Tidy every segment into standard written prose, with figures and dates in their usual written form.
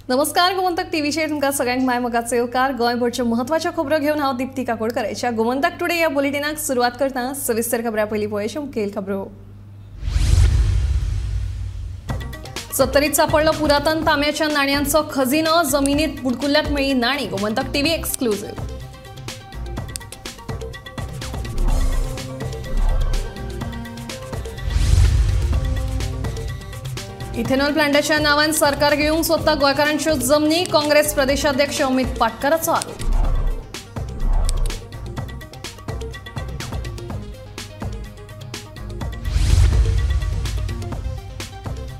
नमस्कार गोमंतक टीव्हीचेर तुमकां सगळ्यांक माय मोगाचो येवकार। गोंयभरच्यो म्हत्वाच्यो खबरो घेवन हांव दिप्ती काकोडकर। गोमंतक टुडे ह्या बुलेटिनाक सुरवात करता। सविस्तर खबरां पयलीं पळोवया मुखेल खबरो। सत्तरीत सापडलो पुरातन तांब्याच्या नाण्यांचो खजिनो, जमिनीत बुडकुल्ल्यांत मेळ्ळी नाणी। Gomantak TV exclusive. इथेनॉल प्लांटाच्या नावान सरकार घेवंक सोदता गोंयकारांच्यो जमनी। काँग्रेस प्रदेशाध्यक्ष अमित पाटकराचो आरोप।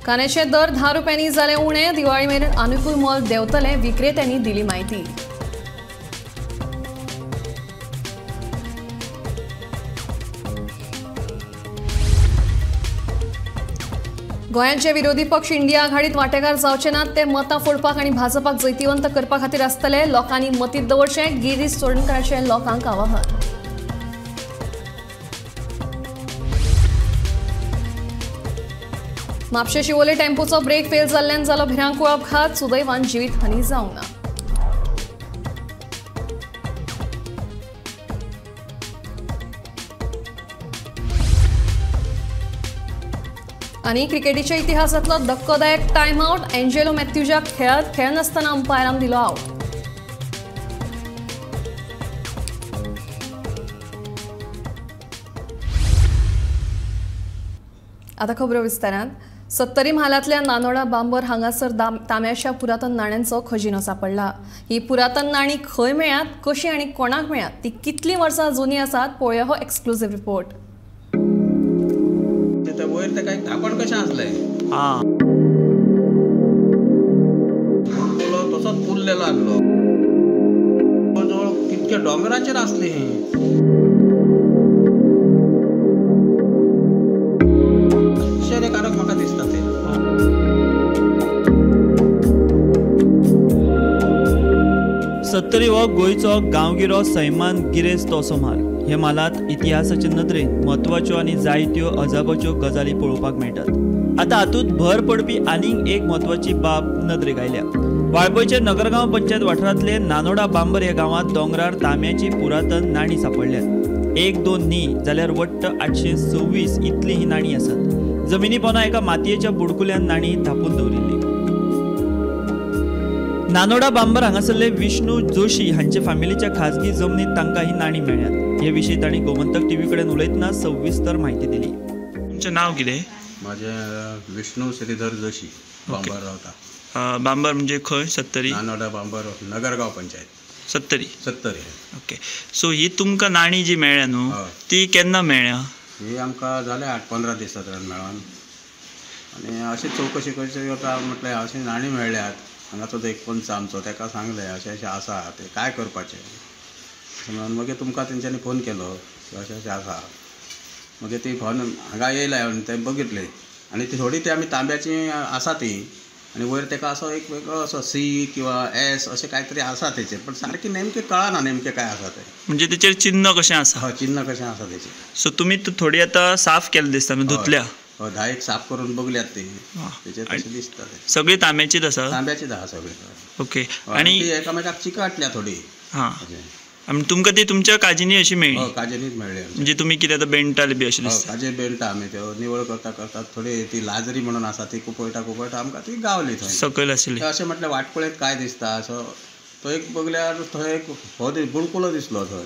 कांद्याचे दर 10 रुपयांनी जाले उणे। दिवाळी मेरेन अनुकूल मोल देंवतले, विक्रेत्यांनी दिली माहिती। गोंयांचे विरोधी पक्ष इंडिया आघाडीत वांटेकार जावचे नात। ते मतां फोडपाक आनी भाजपाक जैतिवंत करपा खातीर आसतले। लोकांनी मतीत दवरचें, गिरीश चोडणकराचें लोकांक आवाहन। म्हापशे शिवोले टेम्पोचो ब्रेक फेल जाल्ल्यान जालो भिरांकूळ अपघात। सुदैवान जिवीतहानी जावंक ना। आनी क्रिकेटीच्या इतिहासातलो धक्कोदायक टाइम आउट। एंजेलो मॅथ्यूच्या खेळ नासतना अंपायरान दिलो आउट। आता खबरो विस्तारान। सत्तरी म्हालांतल्या नानोडा बांबर हांगासर तांब्याच्या पुरातन नाण्यांचो खजिनो सापडला। ही पुरातन नाणी खंय मेळ्ळ्यात, कशी आनी कोणाक मेळ्ळ्यात, ती कितली वर्सां जुनी आसात, पळोवया हो एक्सक्लुझिव्ह रिपोर्ट। वयर तेका एक धाकण कशें आसलें, तसोच फुल्लेलो लागलो। जवळ कितके डोंगराचेर आसली ही। आश्चर्यकारक म्हाका दिसता ते। सत्तरी हो गोंयचो गांवगिरो सैमान गिरेस्त तोसो म्हाल। हे म्हालांत इतिहासाचे नदरेन म्हत्वाच्यो आनी जायत्यो अजापाच्यो गजाली पळोवपाक मेळटात। आतां हातूंत भर पडपी आनीक एक म्हत्वाची बाब नदरेक आयल्या। वाळपयचे नगरगांव पंचायत वाठारांतले नानोडा बांबर ह्या गांवांत दोंगरार तांब्याची पुरातन नाणी सापडल्यात। 1-2 न्ही जाल्यार वट्ट 826 इतली ही नाणी आसात। जमिनी पोंदा एका मातयेच्या बुडकुल्यांत नाणी धापून दवरिल्ली। नानोडा बांबर हांगासरले विष्णू जोशी हांचे फॅमिलीच्या खाजगी जमनीत तांकां ही नाणी मेळ्ळ्यात। हे विशीं तांणी गोमंतक टीव्ही कडेन उलयतना सविस्तर म्हायती दिली। तुमचें नांव कितें? माझे विष्णू श्रीधर जोशी, बांबर रावता। बांबर म्हणजे खंय? सत्तरी? नानोडा बांबर नगरगांव पंचायत सत्तरी। सत्तरी। ओके, सो ही तुमकां नाणी जी मेळ्ळ्या न्हू, ती केन्ना मेळ्ळ्या? ही आमकां जाले 8-15 दीस जाल्यार मेळोन। आनी अशी चवकशी करची वता म्हटल्यार अशी नाणी मेळ्ळ्यात। हांगाचो एक पंच आमचो, ताका सांगलें अशें अशें आसा, ते काय करपाचें म्हणून मागीर तुमकां तेंच्यांनी फोन केलो की अशें अशें आसा। मागीर ती फोन हांगा येयले आनी ते बघितले आनी ती थोडी ती आमी तांब्याची आसा ती, आनी वयर ताका असो एक वेगळो असो C किंवा S अशें कांय तरी आसा तेचेर, पण सारकें नेमकें कळना नेमकें काय आसा तें। म्हणजे तेचेर चिन्ह कशें आसा? हय, चिन्ह कशें आसा तेचेर। सो तुमी थोडी आतां साफ केलें दिसता न्हू, धुतल्या? हय, 10 एक साफ करून बघल्यात ती, तेचेर तशें दिसता ते। सगळी तांब्याचीच आसा? तांब्याचीच आहा सगळी। ओके, आनी ती एकामेकाक चिकटल्या थोडी। हां, आनी तुमकां ती तुमच्या काजीनी अशी मेळ्ळी? हय, काजेनीच मेळ्ळी। म्हणजे तुमी कितें आतां बेंटाले बी अशें दिसता? काजे बेल्टा आमी त्यो निवळ करता थोडी ती लाजरी म्हणून आसा ती कुपयता आमकां ती गावली थंय सकयल आसली। अशें म्हटल्यार वाटकुळेंत काय दिसता असो तो एक बघल्यार थंय एक बुडकुलो दिसलो थंय।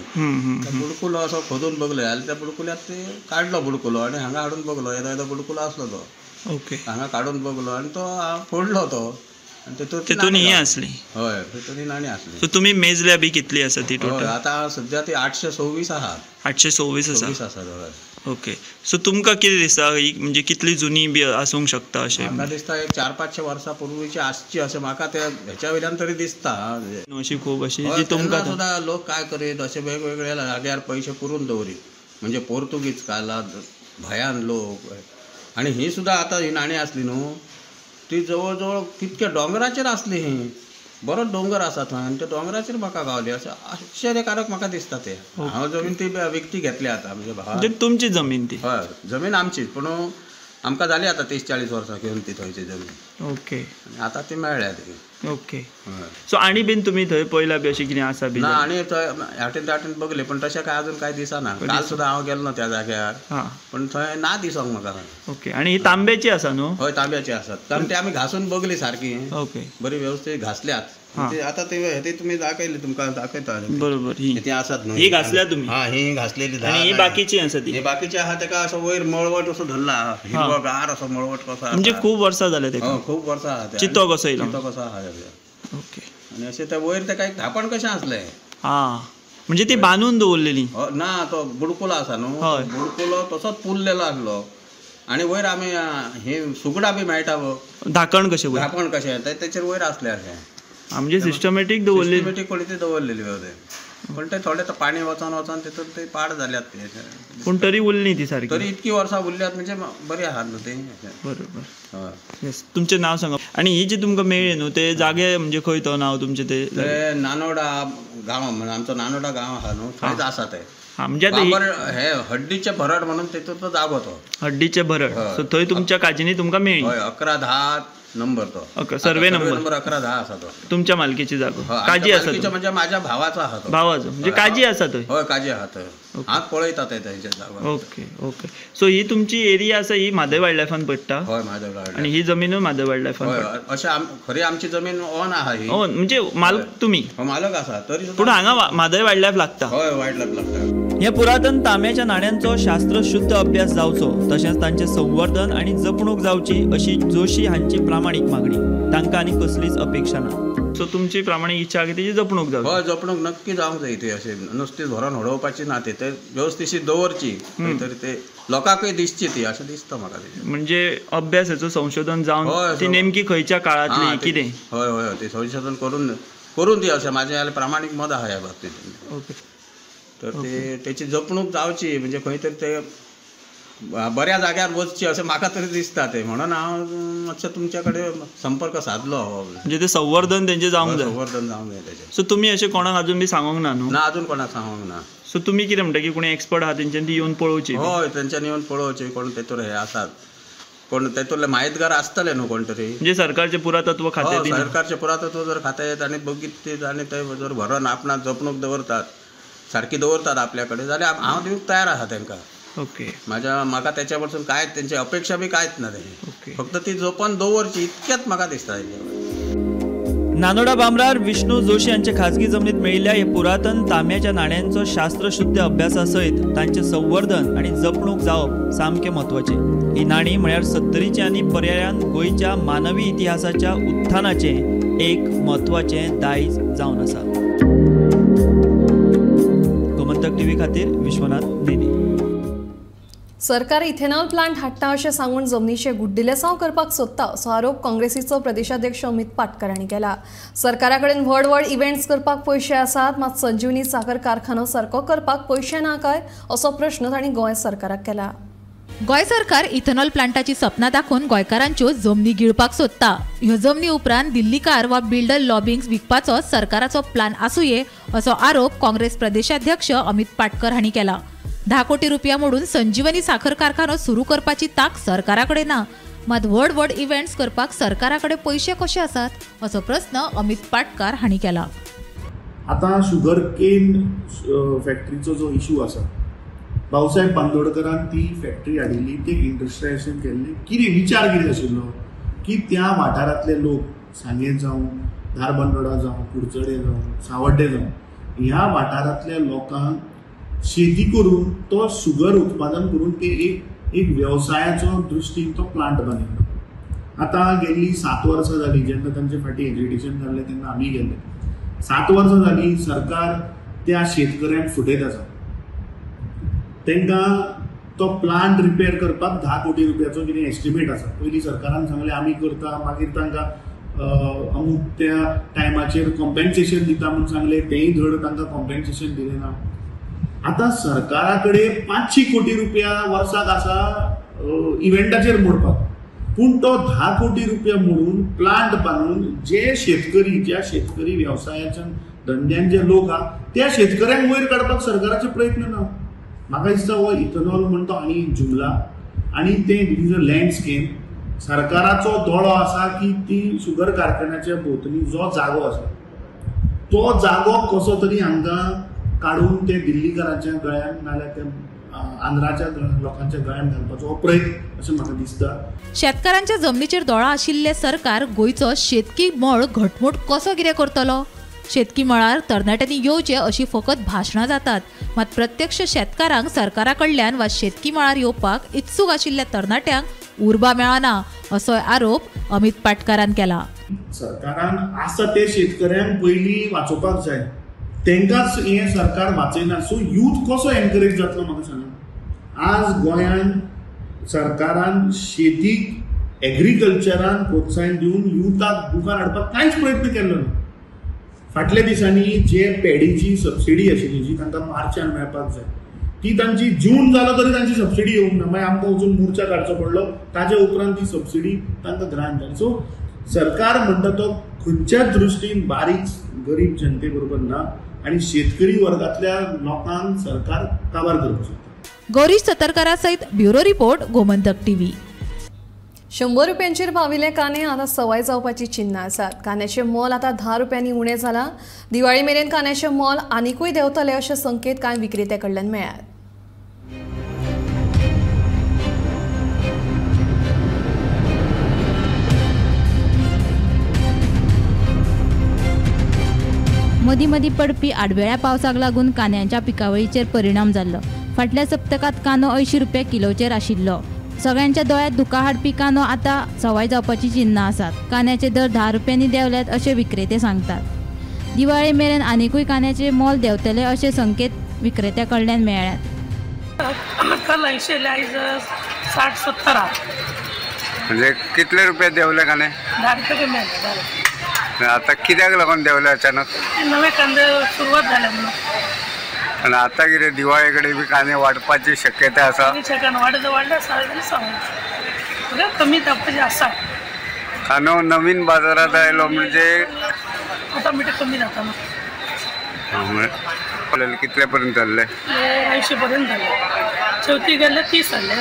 बुडकुलो असो खोदून बघले जाल्यार त्या बुडकुल्यात ते काडलो बुडकुलो आनी हांगा हाडून बघलो, येदो बुडकुलो आसलो तो। ओके, हांगा काडून बघलो आनी तो फोडलो तो, तेतून ही असली? हय, तेतून नाणी असली। सो तुमी मेजल्या बी कितली आसा ती टोटल? आतां सध्या ती 826 आहा। 826 आसा? हय। ओके, सो तुमकां कितें दिसता ही म्हणजे कितली जुनी बी आसूंक शकता अशें? म्हाका दिसता एक 400-500 वर्सां पूर्वीची आसची अशें म्हाका त्या हेच्या वयल्यान तरी दिसता। अशी खूब अशी जी तुमकां सुद्दां लोक काय करीत अशे वेगवेगळ्या जाग्यार पयशे पुरून दवरीत, म्हणजे पोर्तुगीज काळांत भयान लोक। आनी ही सुद्दां आतां ही नाणी आसली न्हू, ती जवळ जवळ कितके डोंगराचेर आसली ही। बरो डोंगर आसा थंय आनी त्या दोंगराचेर म्हाका गावली अशें आश्चर्यकारक म्हाका दिसता ते। हांव जमीन ती विकती घेतली आतां म्हणजे तुमची जमीन ती? हय, जमीन आमचीच, पूण आमकां जाली आतां 30-40 वर्सां घेवन ती थंयची जमीन. ओके आनी आतां ती मेळ्ळ्या ती. ओके. हय. सो आनी बीन तुमी थंय पयला बी अशें कितें आसा बी? ना आनी थंय ह्याटेन बघले पण तशें काय अजून काय दिसना. काल सुद्दां हांव गेल्लो त्या जाग्यार हां. पण थंय ना दिसोंक म्हाका. ओके. आनी ही तांब्याची आसा न्हू? हय तांब्याची आसात. कारण ती आमी घासून बघली सारकी. ओके. बरी व्यवस्थित घासल्यात. हां. आता ते तुमी दाखयली तुमकां दाखयता. बरोबर. ही ती आसात न्हू. ही घासल्या तुमी? हा ही घासलेली. आनी ही बाकीची आसा ती? हे बाकीचे आहा तेका असो वयर मळवट असो धरला. हिरवोगार असो मळवट कसो आसा. म्हणजे खूप वर्सां जाले तेका? खूप वर्सां आहा ते. चितो कसो येयलो? चितो कसो आहा तेजो. ओके. आनी अशें ते वयर तेका एक धापण कशें आसलें. हां. म्हणजे ती बांदून दवरलेली? ना तो बुडकुलो आसा न्हू. हय. बुडकुलो तसोच पुरलेलो आसलो. आनी वयर आमी हे सुगडां बी मेळटा धाकण कशें वयर? धापण कशें तेचेर वयर आसलें अशें. म्हणजे सिस्टमॅटीक दवरलेली? सिस्टमॅटीक पळय ती दवरलेली व्यवस्थित. पण ते थोडे पाणी वचोन तितून ते पाड जाल्यात ते. पूण तरी उरली ती सारकी? तरी इतकी वर्सां उरल्यात म्हणजे बरी आहात न्हू ती. बरोबर. हय. येस. तुमचें नांव सांगा. आनी ही जी तुमकां मेळ्ळी न्हू ते जागे म्हणजे खंय तो नांव तुमचें ते? ते नानोडा गांव म्हणजे आमचो नानोडा गांव आहा न्हू थंयच आसा ते. हां. म्हणजे आतां बांबर हे हड्डीचे भरड म्हणून तितून तो जागो तो. हड्डीचे भरड. हय. सो थंय तुमच्या काजीनी तुमकां मेळ्ळी? हय 11-10 नंबर तो. ओके. सर्वे नंबर 11-10 आसा तो. तुमच्या मालकीची जागो? हय, काजी आसा मालकीचो तो? म्हणजे माझ्या भावाचो आहा तो. भावाचो म्हणजे काजी आसा थंय? हय काजी आहा थंय. हांव पळयता ते थंयचे जागो. ओके. ओके. सो ही तुमची एरिया आसा ही म्हादय वायल्ड लायफान पडटा? हय म्हादय वायल्ड. आनी ही जमीनूय म्हादय वायल्ड लायफान पडटा? हय अशें खरी आमची जमीन ओन आहा ही. हो म्हणजे मालक तुमी? मालक आसा तरी पूण हांगा म्हादय वायल्ड लायफ लागता? हय वायल्ड लायफ लागता. हे पुरातन तांब्याच्या नाण्यांचो शास्त्रशुद्ध अभ्यास जावचो तशेंच तांचे संवर्धन आनी जपणूक जावची अशी जोशी हांची प्रामाणीक मागणी. तांकां आनी कसलीच अपेक्षा ना. सो तुमची प्रामाणीक इच्छा की तेची जपणूक जावची? हय जपणूक नक्की जावंक जाय ती. अशें नुस्तें व्हरून उडोवपाची ना ती. ते व्यवस्थितशी दवरची तरी ते लोकांकय दिसची ती अशें दिसता म्हाका. म्हणजे अभ्यास हेचो संशोधन हय, जावन ती नेमकी खंयच्या काळांतली कितें? हय हय ते संशोधन करून ती अशें म्हाजे जाल्यार प्रामाणीक मत आहा ह्या बाबतींत. ओके. तर ते तेची जपणूक जावची म्हणजे खंय तरी ते बऱ्या जाग्यार वचची अशें म्हाका तरी दिसता ते. म्हणून हांव मातशें तुमच्या कडेन संपर्क सादलो हो. म्हणजे ते संवर्धन तेंचें जावंक जाय? संवर्धन जावंक जाय तेचें. सो तुमी अशें कोणाक अजून बी सांगोंक ना न्हू? ना अजून कोणाक सांगोंक ना. सो तुमी कितें म्हणटा की कोणी एक्सपर्ट आहा तेंच्यानी ती येवन पळोवची? हय तेंच्यांनी येवन पळोवची. कोण तेतूर हे आसात कोण तेतूरले माहितगार आसतले न्हू कोण तरी. म्हणजे सरकारचे पुरातत्व खातें बी? सरकारचे पुरातत्व जर खातें येत आनी बघीत आनी ते जर व्हरून आपणाक जपणूक दवरतात सारकी दवरतात आपल्या कडेन जाल्यार हांव दिवंक तयार आहा तांकां. ओके. म्हाका त्याच्या पासून काय त्यांची अपेक्षा बी कांयच ना ओके. तेची. फक्त ती जपून दवरची इतकेंच म्हाका दिसता. नानोडा बांबरार विष्णू जोशी यांच्या खाजगी जमनीत मेळिल्ल्या हे पुरातन तांब्याच्या नाण्यांचो शास्त्रशुद्ध अभ्यासा सयत तांचे संवर्धन आनी जपणूक जावप सामकें म्हत्वाचें. ही नाणी म्हळ्यार सत्तरीचें आनी पर्यायान गोंयच्या मानवी इतिहासाच्या उत्थानाचें एक म्हत्वाचें दायज जावन आसा. गोमंतक टीव्ही खातीर विश्वनाथ नेने. सरकार इथेनॉल प्लांट हाडटा अशें सांगून जमनीचे गुड्डिलेसांव करपाक सोदता असो आरोप काँग्रेसीचो प्रदेशाध्यक्ष अमित पाटकर हांणी केला. सरकारा कडेन व्हड व्हड इव्हेंट्स करपाक पयशे आसात मात संजीवनी साखर कारखानो सारको करपाक पयशे ना काय असो प्रश्न तांणी गोंय सरकाराक केला. गोंय सरकार इथेनॉल प्लांटाची सपनां दाखोवन गोंयकारांच्यो जमनी गिळपाक सोदता. ह्यो जमनी उपरांत दिल्लीकार वा बिल्डर लॉबिंग्स विकपाचो सरकाराचो प्लान आसूये असो आरोप काँग्रेस प्रदेशाध्यक्ष अमित पाटकर हांणी केला. 10 कोटी रुपया मोडून संजीवनी साखर कारखानो सुरू करपाची ताक सरकाराकडे ना मात व्हड व्हड इव्हेंट्स करपाक सरकाराकडे पयशे कशे आसात असो प्रश्न अमित पाटकर हांणी केला. आता शुगर केन फॅक्टरीचो जो इशू आसा भाऊसाहेब बांदोडकरान ती फॅक्टरी हाडिल्ली ते इंडस्ट्रियलायझेशन केल्लें कितें विचार कितें आशिल्लो की त्या वाठारांतले लोक सांगें जावं धारबांदोडा जावं कुडचडे जावं सावड्डे जावं ह्या वाठारांतल्या लोकांक शेती करून तो शुगर उत्पादन करून ते एक व्यवसायाचो दृश्टीन तो प्लांट बांदिल्लो. आतां गेल्ली 7 वर्सां जाली जेन्ना तांचे फाटी एग्रिडेशन जाल्लें तेन्ना आमी गेल्ले. 7 वर्सां जाली सरकार त्या शेतकऱ्यांक फुटयत आसा. तांकां तो प्लांट रिपेर करपाक 10 कोटी रुपयाचो कितें एस्टिमेट आसा. पयलीं सरकारान सांगलें आमी करता मागीर तांकां अमूक त्या टायमाचेर कॉम्पेन्सेशन दिता म्हूण सांगलें तेंय धड तांकां कॉम्पेन्सेशन दिलें ना. आता सरकारा कडेन 500 कोटी रुपया वर्साक आसा इव्हेंटाचेर मोडपाक पूण तो 10 कोटी रुपया मोडून प्लांट बांदून ज्या शेतकरी व्यवसायाच्या धंद्यान जे लोक आहा त्या शेतकऱ्यांक वयर काडपाक सरकाराचे प्रयत्न ना. म्हाका दिसता हो इथेनॉल म्हणटा आनी जुमला आणि ते दीट इज अ लँडस्केप. सरकाराचो दोळो आसा की ती शुगर कारखान्याच्या भोंवतणी जो जागो आसा तो जागो कसो तरी हांकां काडून ते दिल्लीकरांच्या गळ्यान नाल्यार ते आंध्राच्या लोकांच्या गळ्यान घालपाचो हो प्रयत्न अशें म्हाका दिसता. शेतकारांच्या जमनीचेर दोळा आशिल्ले सरकार गोंयचो शेतकी मळ घटमूट कसो कितें करतलो? शेतकी मळार तरणाट्यांनी येवचे अशी फकत भाशणां जातात, मात प्रत्यक्ष शेतकारांक सरकारा कडल्यान वा शेतकी मळार येवपाक इत्सूक आशिल्ल्या तरणाट्यांक उर्बा मेळना असो आरोप अमित पाटकारान केला. सरकारान आसा ते शेतकऱ्यांक पयलीं वाचोवपाक जाय, तांकांच हे सरकार वाचयना. सो यूथ कसो एनकरेज जातलो म्हाका सांगा. आज गोंयान सरकारान शेतीक एग्रीकल्चरान प्रोत्साहन दिवन युथाक मुखार हाडपाक कांयच प्रयत्न केल्लो ना. फाटल्या दिसांनी जे पॅडीची सबसिडी आशिल्ली जी तांकां मार्चान मेळपाक जाय ती तांची जून जालो तरी तांची सबसिडी येवंक ना. मागीर आमकां वचून मोर्चा काडचो पडलो, ताजे उपरांत ती सबसिडी तांकां ग्रांट जाली. सो सरकार म्हणटा तो खंयच्याच दृश्टीन बारीक गरीब जनते बरोबर ना आणि शेतकरी वर्गातल्या लोकांक सरकार काबार करपाक शकता. गौरीश सतरकारा सयत ब्युरो रिपोर्ट गोमंतक टीव्ही. 100 रुपयांचेर पाविल्ले कांदे आतां सवाय जावपाची चिन्नां आसात. कांद्याचें मोल आतां 10 रुपयांनी उणें जालां. दिवाळी मेरेन कांद्याचें मोल आनीकूय देंवतलें अशे संकेत कांय विक्रेत्यां कडल्यान मेळ्ळ्यात. मदीं मदीं पडपी आडवेळ्या पावसाक लागून कांद्याच्या पिकावळीचेर परिणाम जाल्लो. फाटल्या सप्तकात कांदो 80 रुपया किलोचेर आशिल्लो. सगळ्यांच्या दोळ्यांत दुकां हाडपी कांदो आतां सवाय जावपाची चिन्नां आसात. कांद्याचे दर 10 रुपयांनी देंवल्यात अशे विक्रेते सांगतात. दिवाळी मेरेन आनीकूय कांद्याचे मोल देंवतले अशे संकेत विक्रेत्या कडल्यान मेळ्ळ्यात. कल 80 आयज 60-70 म्हणजे कितले रुपये देंवले कांदे? 10 रुपये मेळ्ळे. आता कित्याक लागून देंवले अचानक? नवे कांदे सुरवात जाल्या म्हणून. आणि आता कितें दिवाळे कडेन बी कांदे वाडपाची शक्यता आसा? वाडल्या सांगले कमी जावपाचे आसा. कांदो नवीन बाजारात आयलो म्हणजे ऑटोमॅटीक कमी जाता ना. कितले पर्यंत जाल्ले? 80 पर्यंत जाले. चवथी गेले 30 जाले.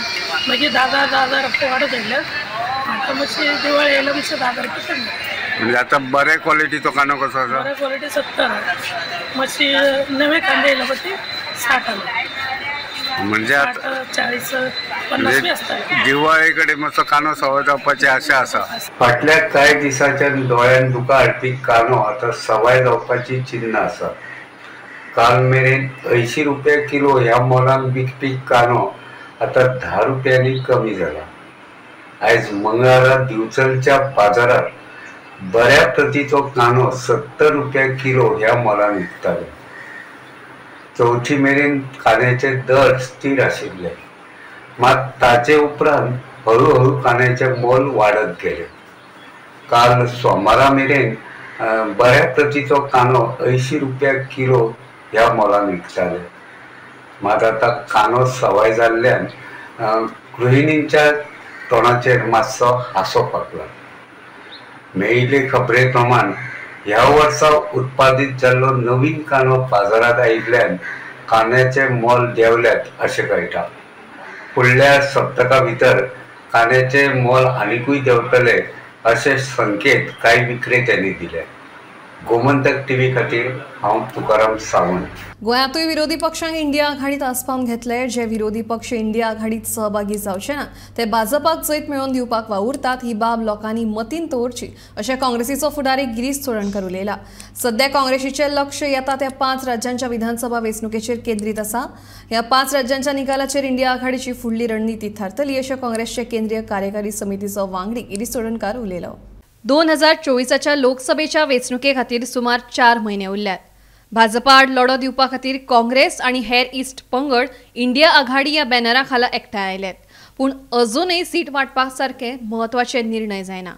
मागीर 10,000 रुपये वाडत गेले. आता मातशी दिवाळी येयला मातशे 10,000 रुपये चडले. म्हणजे आता बरे क्वालिटीचो कांदो कसो आसा? बरे क्वालिटी 70 मातशी नवे कांदे येयला पळय 60 आले. म्हणजे आता 40-50 बी आसता. दिवाळे कडेन मातसो कांदो सवाय जावपाची आशा आसा. फाटल्या कांय दिसांच्यान दोळ्यान दुकां हाडपी कांदो आतां सवाय जावपाची चिन्नां आसा. काल मेरेन 80 रुपया किलो ह्या मोलान विकपी कांदो आतां 10 रुपयांनी कमी जाला. आयज मंगळारा दिवचलच्या बाजारात बऱ्या प्रतीचो कांदो 70 रुपया किलो ह्या मोलान विकताले. चवथी मेरेन कांद्याचे दर स्थिर आशिल्ले, मात ताचे उपरांत हळूहळू कांद्याचे मोल वाडत गेले. काल सोमारा मेरेन बऱ्या प्रतीचो कांदो 80 रुपया किलो ह्या मोलान विकताले. मात आतां कांदो सवाय जाल्ल्यान गृहिणींच्या तोंडाचेर मातसो हांसो पाकला. मेळिल्ले खबरे प्रमाण ह्या वर्सा उत्पादीत जाल्लो नवीन कांदो बाजारात आयिल्ल्यान कांद्याचे मोल देंवल्यात अशें कळटा. फुडल्या सप्तका भितर कांद्याचे मोल आनीकूय देंवतले अशे संकेत कांय विक्रेत्यांनी दिले. गोमंतक टीव्ही खातीर हांव तुकाराम सावंत. गोंयांतूय विरोधी पक्षांक इंडिया आघाडीत आस्पावन घेतले. जे विरोधी पक्ष इंडिया आघाडीत सहभागी जावचे ना ते भाजपाक जैत मेळोवन दिवपाक वावुरतात ही बाब लोकांनी मतीन दवरची अशें काँग्रेसीचो फुडारी गिरीश चोडणकर उलयला. सध्या काँग्रेसीचें लक्ष येता त्या 5 राज्यांच्या विधानसभा वेंचणुकेचेर केंद्रीत आसा. ह्या 5 राज्यांच्या निकालाचेर इंडिया आघाडीची फुडली रणनीती थारतली अशें काँग्रेसचे केंद्रीय कार्यकारी समितीचो वांगडी गिरीश चोडणकर उलयलो. 2024च्या लोकसभेच्या वेंचणुके खातीर सुमार 4 म्हयने उरल्यात. भाजपा आड लढो दिवपा खातीर काँग्रेस आनी हेर इस्ट पंगड इंडिया आघाडी ह्या बॅनरा खाला एकठांय आयल्यात. पूण अजूनय सीट वांटपा सारके म्हत्वाचे निर्णय जायना.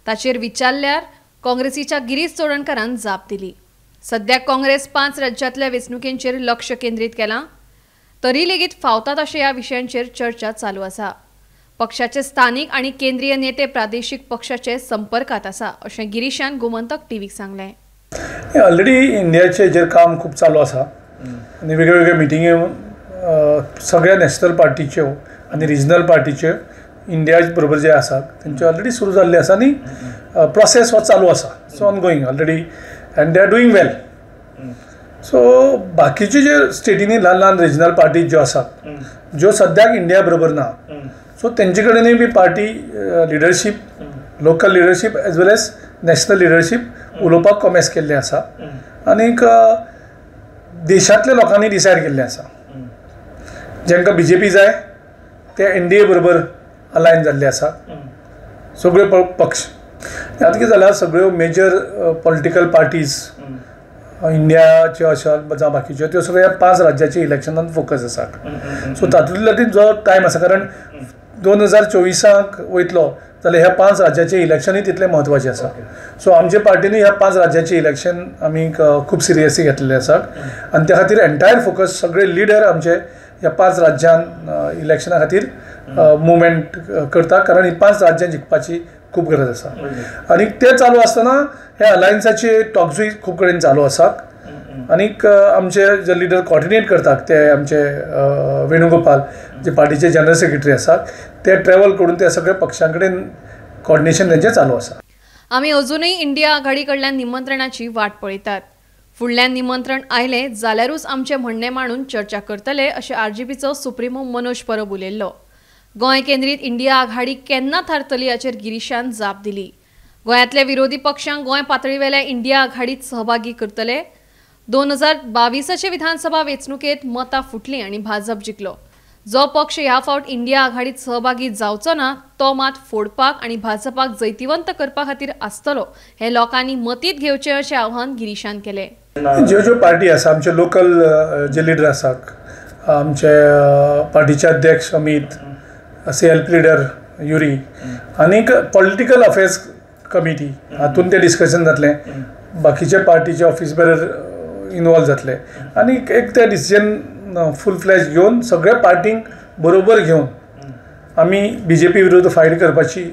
ताचेर विचारल्यार काँग्रेसीच्या गिरीश चोडणकरान जाप दिली. सध्या काँग्रेस 5 राज्यांतल्या वेंचणुकेंचेर लक्ष केंद्रीत केलां. तरी लेगीत फावता तशे ह्या विशयांचेर चर्चा चालू आसा. पक्षाचे स्थानीक आणि केंद्रीय नेते प्रादेशीक पक्षाचे संपर्कात आसा अशें गिरीशान गोमंतक टीव्हीक सांगलें. ऑलरेडी इंडियाचे हेजेर काम खूब चालू आसा आनी वेगळ्या वेगळ्या मिटिंगे सगळ्या नॅशनल पार्टीच्यो आनी रिजनल पार्टीचे इंडिया बरोबर जे आसा तेंचे ऑलरेडी सुरू जाल्ले आसा आनी प्रोसेस हो चालू आसा. So on going already and they are doing well. So बाकीचे जे स्टेटींनी ल्हान ल्हान रिजनल पार्टीज ज्यो आसात ज्यो सद्याक इंडिया बरोबर ना, सो तेंचे कडेनूय बी party leadership, local leadership as well as national leadership उलोवपाक कॉमेस केल्ले आसा. आनीक देशांतल्या लोकांनी डिसायड केल्लें आसा जेंकां BJP जाय ते NDA बरोबर अलायन जाल्ले आसा सगळे पक्ष. आतां कितें जाल्यार सगळ्यो मेजर पॉलिटिकल पार्टीज इंडियाच्यो आसात जावं बाकीच्यो त्यो सगळ्या 5 राज्याच्या इलेक्शनांत फोकस आसा. सो तातूंतल्या जो टायम आसा, कारण 2024 वयतलो जाल्यार ह्या 5 राज्याचें इलेक्शनूय तितलें म्हत्वाचें आसा. सो आमचे पार्टीनूय ह्या 5 राज्याचें इलेक्शन आमी खूब सिरियसली घेतलेलें आसा आनी त्या खातीर एंटायर फोकस सगळे लिडर आमचे ह्या 5 राज्यां इलेक्शना खातीर मुवमेंट करता, कारण ही 5 राज्यां जिखपाची खूब गरज आसा. आनी ते चालू आसतना हे अलायन्साचे टॉक्सूय खूब कडेन चालू आसात. आनीक आमचे जे लिडर कॉर्डिनेट करतात ते आमचे वेणुगोपाल जे पार्टीचे जनरल सेक्रेटरी आसात, ते ट्रॅव्हल करून त्या सगळ्या पक्षां कडेन कॉर्डिनेशन तेंचें चालू आसा. आमी अजूनय इंडिया आघाडी कडल्यान निमंत्रणाची वाट पळयतात. फुडल्यान निमंत्रण आयलें जाल्यारूच आमचें म्हणणें मांडून चर्चा करतले अशें RGPचो सुप्रिमो मनोज परब उलयल्लो. गोंय केंद्रीत इंडिया आघाडी केन्ना थारतली हाचेर गिरीशान जाप दिली. गोंयांतल्या विरोधी पक्षांक गोंय पातळीवेल्या इंडिया आघाडीत सहभागी करतले. 2022चे विधानसभा वेंचणुकेंत मतां फुटलीं आनी भाजप जिखलो. जो पक्ष ह्या फावट इंडिया आघाडीत सहभागी जावचो ना तो मात फोडपाक आनी भाजपाक जैतिवंत करपा खातीर आसतलो हें लोकांनी मतींत घेवचें अशें आव्हान गिरीशान केलें. ज्यो पार्टी आसा, आमचे लोकल जे लिडर आसात, आमचे पार्टीचे अध्यक्ष अमित, CLP लिडर युरी, आनीक पॉलिटिकल अफेर्स कमिटी हातूंत ते डिस्कशन जातलें. बाकीचे पार्टीचे ऑफिस बेरर इनवॉल्व जातले आनी एक ते डिसिजन फूल फ्लॅज घेवन सगळ्या पार्टींक बरोबर घेवन आमी BJP विरुद्ध फायट करपाची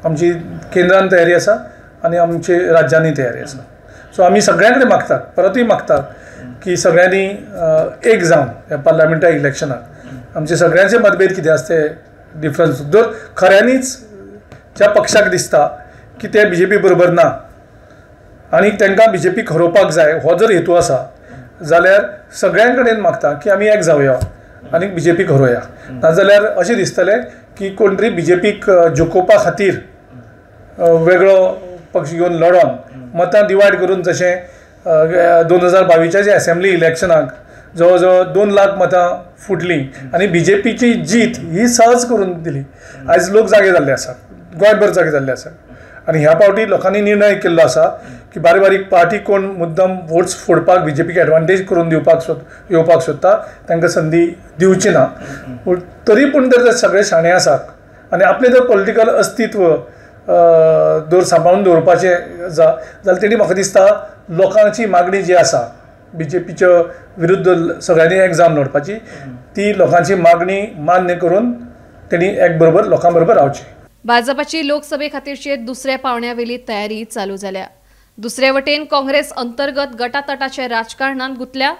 आमची केंद्रान तयारी आसा आनी आमचे राज्यांनी तयारी आसा. सो आमी सगळ्यां कडेन मागतात, परतूय मागतात की सगळ्यांनी एक जावन ह्या पार्लमेंटाच्या इलेक्शनाक आमचे सगळ्यांचे मतभेद कितें आसा ते डिफरन्स जर खऱ्यांनीच ज्या पक्षाक दिसता की ते BJP बरोबर ना आनी तांकां BJP खरोवपाक जाय हो जर हेतू आसा जाल्यार सगळ्यां कडेन मागता की आमी एक जावया आनी BJP खरोवया. नाजाल्यार अशें दिसतलें की कोण तरी BJPक जिखोवपा खातीर वेगळो पक्ष घेवन लढोन मतां डिवायड करून जशें 2022च्या जे असेंब्ली इलेक्शनाक जवळ जवळ 2 लाख मतां फुटलीं आनी BJPची जीत ही सहज करून दिली. आयज लोक जागे जाल्ले आसात, गोंयभर जागे जाल्ले आसात आनी ह्या फावटी लोकांनी निर्णय केल्लो आसा की बारीक बारीक पार्टी कोण मुद्दम वोट्स फोडपाक BJPक एडवांटेज करून येवपाक सोदता तांकां संदी दिवची ना. तरी पूण जर सगळे शाणे आसात आनी आपलें जर पॉलिटिकल अस्तित्व सांबाळून दवरपाचें जाल्यार तेणी म्हाका दिसता लोकांची मागणी जी आसा BJPच्या विरुद्ध सगळ्यांनी एक जावन लढपाची ती लोकांची मागणी मान्य करून तेणी एक बरोबर लोकां बरोबर रावचें. भाजपाची लोकसभे खातीरची दुसऱ्या पावण्यावेली तयारी चालू जाल्या. दुसरे वटेन काँग्रेस अंतर्गत गटातटाच्या राजकारणांत गुंतल्या.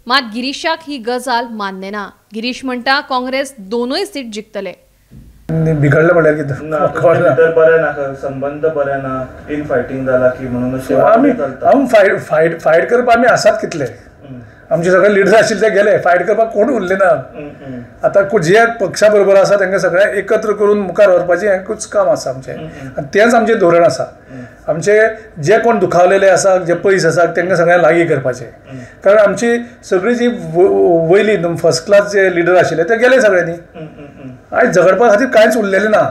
मात गिरीशाक ही गजाल मान्य ना. गिरीश म्हणटा काँग्रेस 2 सीट जिखतले. बिघडलं म्हळ्यार कितें बरें ना, संबंध बरे ना, इन फायटींग जाला की म्हणून आमी फायट करपाक आमी आसात कितले. आमचे सगळे लिडर आशिल्ले ते गेले, फायट करपाक कोण उरले ना. आतां जे पक्षा बरोबर आसा तांकां सगळ्यांक एकत्र करून मुखार व्हरपाचें एकूच काम आसा आमचें आनी तेंच आमचें धोरण आसा. आमचे जे कोण दुखावलेले आसा, जे पयस आसा तांकां सगळ्यांक लागीं करपाचें. कारण आमची सगळीं जी वयली फर्स्ट क्लास जे लिडर आशिल्ले ते गेले सगळ्यांनी. आयज झगडपा खातीर कांयच उरलेलें ना.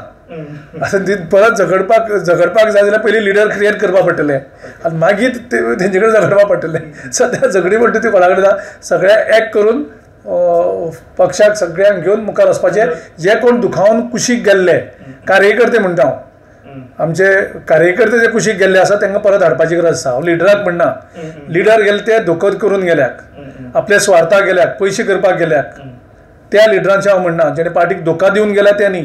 आतां परत झगडपाक जाय जाल्यार पयलीं लिडर क्रिएट करपा पडटलें आनी मागीर तेंचे कडेन झगडपा पडटलें. सद्या झगडी म्हणटा ती कोणा कडेन सगळ्यांक एक करून पक्षाक सगळ्यांक घेवन मुखार वचपाचें. जे कोण दुखावन कुशीक गेल्ले कार्यकर्ते म्हणटा हांव, आमचे कार्यकर्ते जे कुशीक गेल्ले आसा तांकां परत हाडपाची गरज आसा. हांव लिडराक म्हणना, लिडर गेले ते धोकर करून गेल्याक, आपल्या स्वार्थाक गेल्याक, पयशे करपाक गेल्याक त्या लिडरांचे हांव म्हणना. जेणे पार्टीक धोका दिवन गेल्या त्यांनी,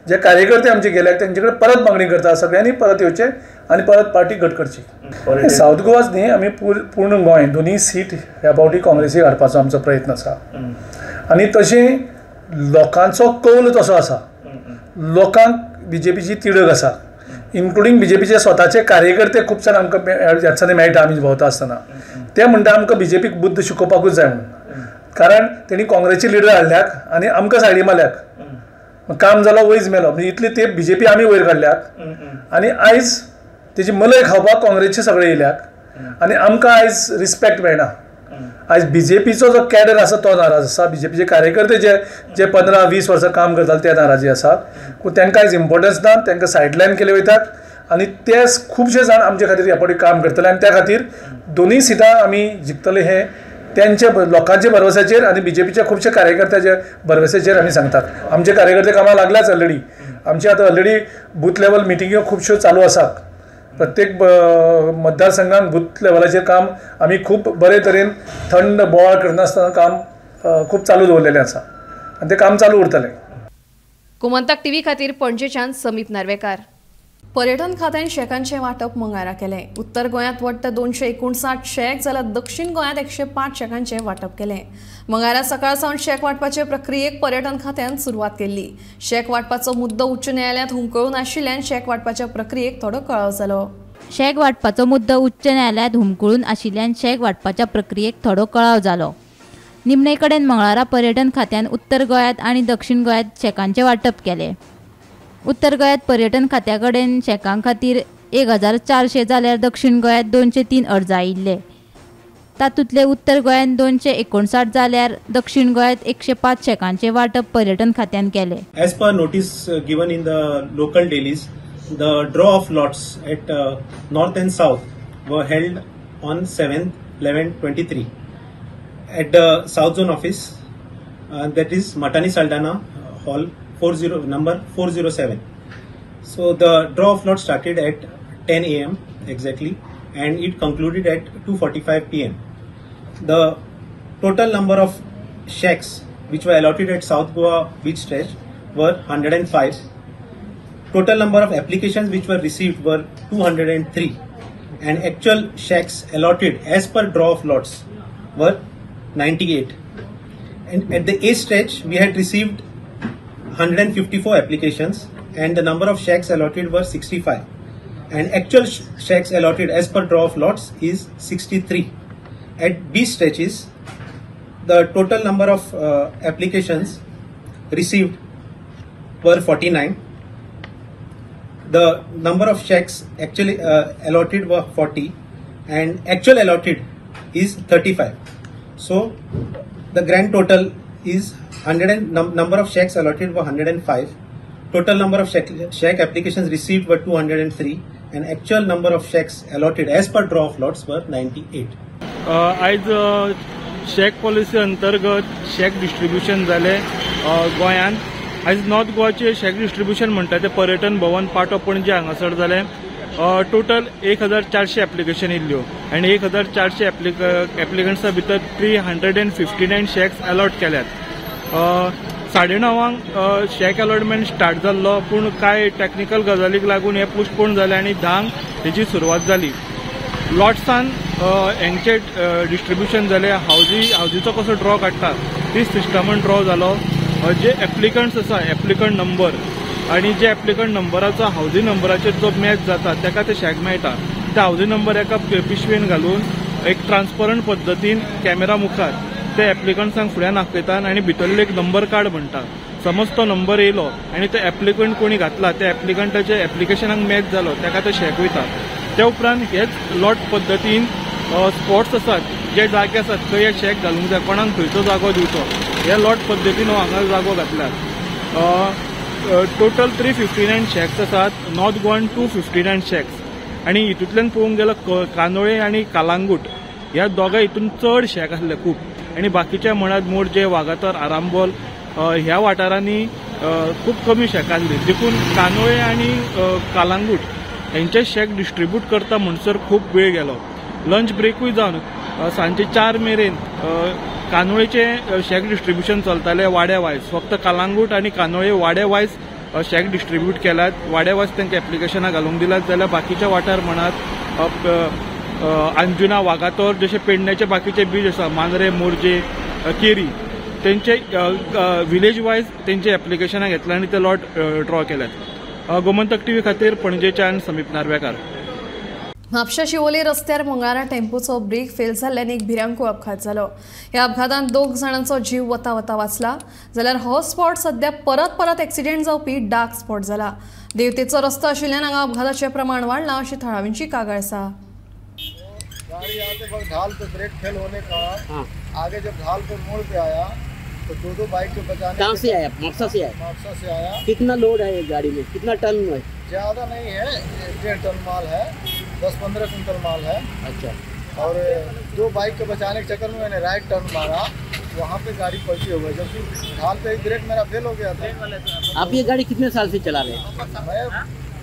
जे कार्यकर्ते आमचे गेल्याक तेंचे कडेन परत मागणी करता सगळ्यांनी परत येवचें आनी परत पार्टी घट करची. सावथ गोवाच न्ही, आमी पूर्ण गोंय 2 सीट ह्या फावटी काँग्रेसीक हाडपाचो आमचो प्रयत्न आसा. आनी तशें लोकांचो कौल तसो आसा, लोकांक BJPची तिडक आसा, इन्क्लुडींग BJPचे स्वताचे कार्यकर्ते खूब जाण आमकां ह्या दिसांनी मेळटा आमी भोंवता आसतना. ते म्हणटा आमकां BJPक बुद्ध शिकोवपाकूच जाय म्हणून, कारण तेणी काँग्रेसची लिडर हाडल्याक आनी आमकां सायडी मारल्याक. काम जालो वयच मेलो, म्हणजे इतली ते BJP आमी वयर काडल्याक आनी आयज तेजी मलय खावपाक काँग्रेसचे सगळे येयल्याक आनी आमकां आयज रिस्पेक्ट मेळना. आयज BJPचो जो कॅडर आसा तो नाराज आसा, BJPचे कार्यकर्ते जे 15-20 वर्सां काम करताले ते नाराजी आसात. पूण तांकां आयज इम्पॉर्टन्स ना, तांकां सायडलायन केले वयतात आनी ते खुबशे जाण आमचे खातीर ह्या फावटी काम करतले आनी त्या खातीर दोनूय सिटां आमी जिखतले हे त्यांचे लोकांच्या भरवशाचेर आनी BJPच्या खुबशे कार्यकर्त्याच्या भरवशाचेर आमी सांगतात. आमचे कार्यकर्ते कामाक लागल्याच ऑलरेडी. आमचे आतां ऑलरेडी बूथ लेवल मिटिंग्यो खुबश्यो चालू आसात. प्रत्येक मतदारसंघात बूथ लेवलाचेर काम आमी खूब बरे तरेन थंड बोवाळ करनासतना काम खूब चालू दवरलेलें आसा आनी तें काम चालू उरतलें. गोमंतक TV खातीर पणजेच्यान समीप नार्वेकार. पर्यटन खात्यान शेकांचे वाटप मंगळारा केलें. उत्तर गोंयांत वट्ट 259 शेक जाल्यार दक्षिण गोंयांत 105 शेकांचे वाटप केलें. मंगळारा सकाळ सावन शेक वाटपाचे प्रक्रियेक पर्यटन खात्यान सुरवात केल्ली. शेक वाटपाचो मुद्दो उच्च न्यायालयांत हुमकळून आशिल्ल्यान शेक वाटपाच्या प्रक्रियेक थोडो कळाव जालो. शेक वाटपाचो मुद्दो उच्च न्यायालयांत हुमकळून आशिल्ल्यान शेक वाटपाच्या प्रक्रियेक थोडो कळाव जालो. निमणे कडेन मंगळारा पर्यटन खात्यान उत्तर गोंयांत आनी दक्षिण गोंयांत शेकांचे वाटप केलें. उत्तर गोंयांत पर्यटन खात्या कडेन शेकां खातीर 1400 जाल्यार दक्षिण गोंयांत 203 अर्ज आयिल्ले. तातूंतले उत्तर गोंयांत 259 जाल्यार दक्षिण गोंयांत 105 शेकांचे वाटप पर्यटन खात्यान केले. As per notice given in the local dailies, the draw of lots at north and south were held on 7/11/23 at the South Zone office, that is Matani Saldana Hall, number 407. So the draw of lots started at 10 a.m. exactly and it concluded at 2:45 p.m. The total number of shacks which were allotted at South Goa beach stretch were 105. Total number of applications which were received were 203 and actual shacks allotted as per draw of lots were 98. And at the A stretch we had received 154 applications and the number of shacks allotted were 65 and actual shacks allotted as per draw of lots is 63. At B stretches the total number of applications received were 49. The number of shacks actually allotted were 40 and actual allotted is 35. So the grand total is number of shacks allotted were 105. Total number of shack applications received were 203 and actual number of shacks allotted as per draw of lots were 98. आज शेक policy अंतर्गत शेक distribution जाले गोंयांत. आज north गोवाचे शेक distribution म्हणटा ते पर्यटन भवन पाटो पणजे हांगासर जाले. टोटल 1400 एप्लिकेशन येयल्ल्यो आनी 1400 एप्लिकंट्सा भितर 359 शेक्स अलॉट केल्यात. 9:30 शेक अलॉटमेंट स्टार्ट जाल्लो पूण कांय टेक्निकल गजालीक लागून हे पोस्टपोन जाले आनी 10 हेची सुरवात जाली. लॉट्सान हेंचे डिस्ट्रीब्यूशन जाले. हावजीचो कसो ड्रॉ काडटा ती सिस्टमान ड्रॉ जालो. जे एप्लिकंट्स आसा एप्लिकंट नंबर आनी जे एप्लिकंट नंबराचो हावजींग नंबराचेर जो मॅच जाता ताका ते शेक मेळटा. त्या हावजींग नंबर एका पिशवेन घालून एक ट्रान्सपरंट पद्दतीन कॅमेरा मुखार ते एप्लिकंट्सांक फुड्यान दाखयतात आनी भितरले एक नंबर कार्ड म्हणटा. समज तो नंबर येयलो आनी तो एप्लिकंट कोणी घातला त्या एप्लिकंटाच्या एप्लिकेशनाक मॅच जालो ताका तो शेक वयता. त्या उपरांत हेच लॉट पद्दतीन स्पॉट्स आसात जे जागे आसात थंय हे शेक घालूंक जाय, कोणाक खंयचो जागो दिवचो हे लॉट पद्दतीन हांगा जागो घातल्यात. टोटल 359 शेक्स आसात. नॉर्थ गोवान 259 शेक्स आनी हितूंतल्यान पळोवंक गेल्यार कानोळे आनी कालांगूट ह्या दोगां हितून चड शेक आसले खूब आनी बाकीच्या म्हणात मोरजे वागातोर आरांबोल ह्या वाठारांनी खूब कमी शेक आसली. देखून कानोळे आनी कालांगूट हेंचे शेक डिस्ट्रीब्यूट करता म्हणसर खूब वेळ गेलो. लंच ब्रेकूय जावन सांजे 4 मेरेन कानोळेचे शेक डिस्ट्रीब्यूशन चलताले वाड्या वायज. फक्त कालांगूट आनी कानोळे वाड्या वायज शेक डिस्ट्रीब्यूट केल्यात. वाड्या वायज तांकां एप्लिकेशनां घालूंक दिल्यात. जाल्यार बाकीच्या वाठार म्हणात अंजुना वागातोर जशे पेडण्याचे बाकीचे बीच आसा मांद्रे मोरजे केरी तेंचे विलेज वायज तेंचे एप्लिकेशनां घेतल्या आनी ते लॉट ड्रॉ केल्यात. गोमंतक टीव्ही खातीर पणजेच्यान समीप नार्वेकार. म्हापशा शिवोली रस्त्यार मंगळारा टेम्पोचो ब्रेक फेल जाल्ल्यान एक भिरांकूळ अपघात जालो. ह्या अपघातांत 2 जाणांचो जीव वता वता वाचला जाल्यार हो स्पॉट सध्या परत एक्सिडेंट जावपी डार्क स्पॉट जाला. देवतेचो रस्तो आशिल्ल्यान हांगा अपघाताचें प्रमाण वाडलां अशी थळाव्यांची कागाळ आसा. गाड़ी आते वक्त ढाल पे ब्रेक फेल होने का आगे जब ढाल पे मोड़ पे आया तो दो बाइक को बचाने. कहाँ से आया? मापसा से आया. मापसा से आया. कितना लोड है गाड़ी में? कितना टन है? ज़्यादा नहीं है, 1.5 टन माल है, 10-15 कुंटल माल है. अच्छा. और 2 बाइक को बचाने के चक्कर में मैंने राइट टर्न मारा, वहाँ पे गाड़ी पलटी हो गई जबकि ढाल पे एक ब्रेक मेरा फेल हो गया था. आप ये गाड़ी कितने साल से चला रहे हैं?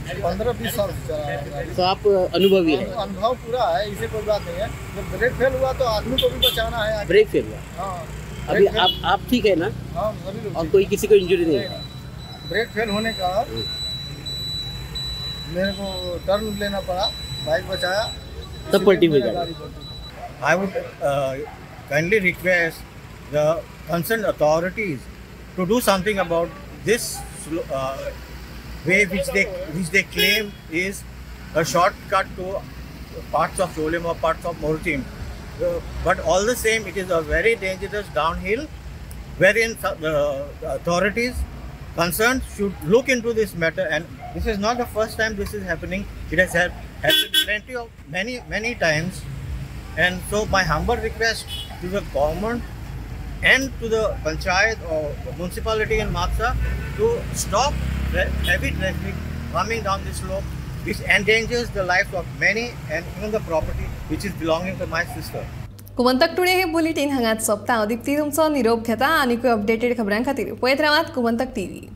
मैं 15-20 साल से चला रहा हूँ. तो आप अनुभवी है? अनुभव पूरा है, इसे कोई बात नहीं है. जब ब्रेक फेल हुआ तो आदमी को भी बचाना है. ब्रेक फेल हुआ? हाँ. अभी आप ठीक है ना? हाँ, सभी लोग. और कोई किसी को इंजरी नहीं है? ब्रेक फेल होने का मेरे को टर्न लेना पड़ा, बाइक बचाया तब पलटी हुई गाड़ी. I would kindly request the concerned authorities to do something about this way which they claim is a shortcut to parts of Cholem or parts of Morutim. But all the same, it is a very dangerous downhill wherein the authorities concerned should look into this matter. And this is not the first time this is happening. It has happened plenty of many times. And so my humble request to the government and to the panchayat or municipality in Mapsa to stop heavy traffic coming down this slope, which endangers the lives of many and even the property which is belonging to my sister. कुमंतक today हे bulletin हांगाच सोंपता. दीप्ती तुमचो निरोप घेता. आनीकूय updated खबरां खातीर पळयत रावात कुमंतक टीव्ही.